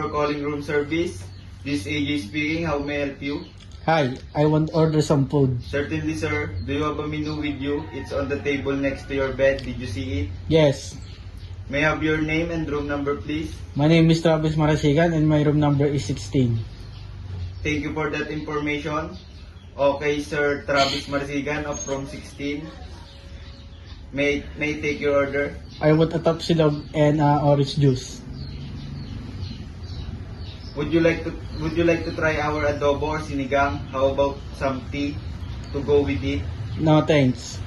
for calling room service. This is AJ speaking. How may I help you? Hi, I want to order some food. Certainly, sir. Do you have a menu with you? It's on the table next to your bed. Did you see it? Yes, May I have your name and room number, please? my name is Travis Marasigan and my room number is 16. Thank you for that information. Okay, sir. Travis Marsigan of room 16. May I take your order? I want a tapsilog and orange juice. Would you like to try our adobo or sinigang? How about some tea to go with it? No thanks.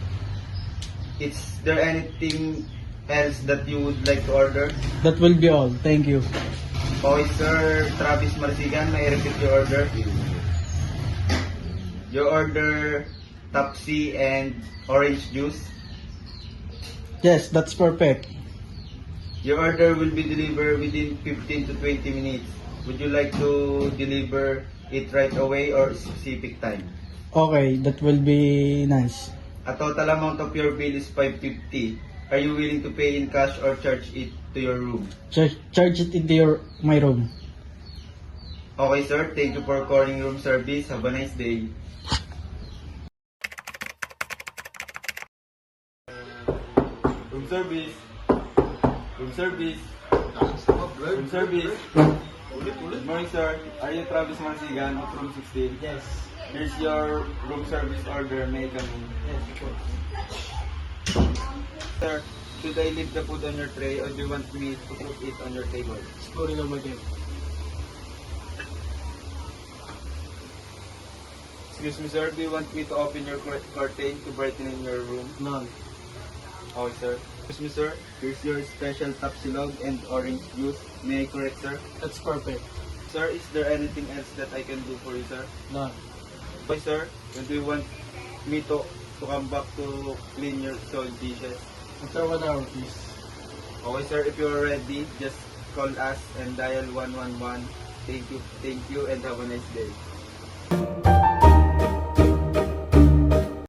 Is there anything else that you would like to order? That will be all. Thank you. Okay, sir. Travis Marsigan, may I repeat your order? Your order, Tapsi and orange juice. Yes, that's perfect. Your order will be delivered within 15 to 20 minutes. Would you like to deliver it right away or specific time? Okay, that will be nice. A total amount of your bill is $550. Are you willing to pay in cash or charge it to your room? Charge it into my room. Okay, sir. Thank you for calling room service. Have a nice day. Room service. Room service. Room service. Good morning, sir. Are you Travis Marsigan of room 16? Yes. Here's your room service order. May I come in? Yes, of course. Sir, should I leave the food on your tray or do you want me to put it on your table? Story number again. Excuse me, sir. Do you want me to open your curtain to brighten in your room? None. Okay, sir. Excuse me, sir. Here's your special tapsilog and orange juice. May I correct, sir? That's perfect. Sir, is there anything else that I can do for you, sir? None. Okay, sir. When do you want me to come back to clean your soiled dishes? After 1 hour, please. Okay, sir. If you are ready, just call us and dial 111. Thank you, and have a nice day.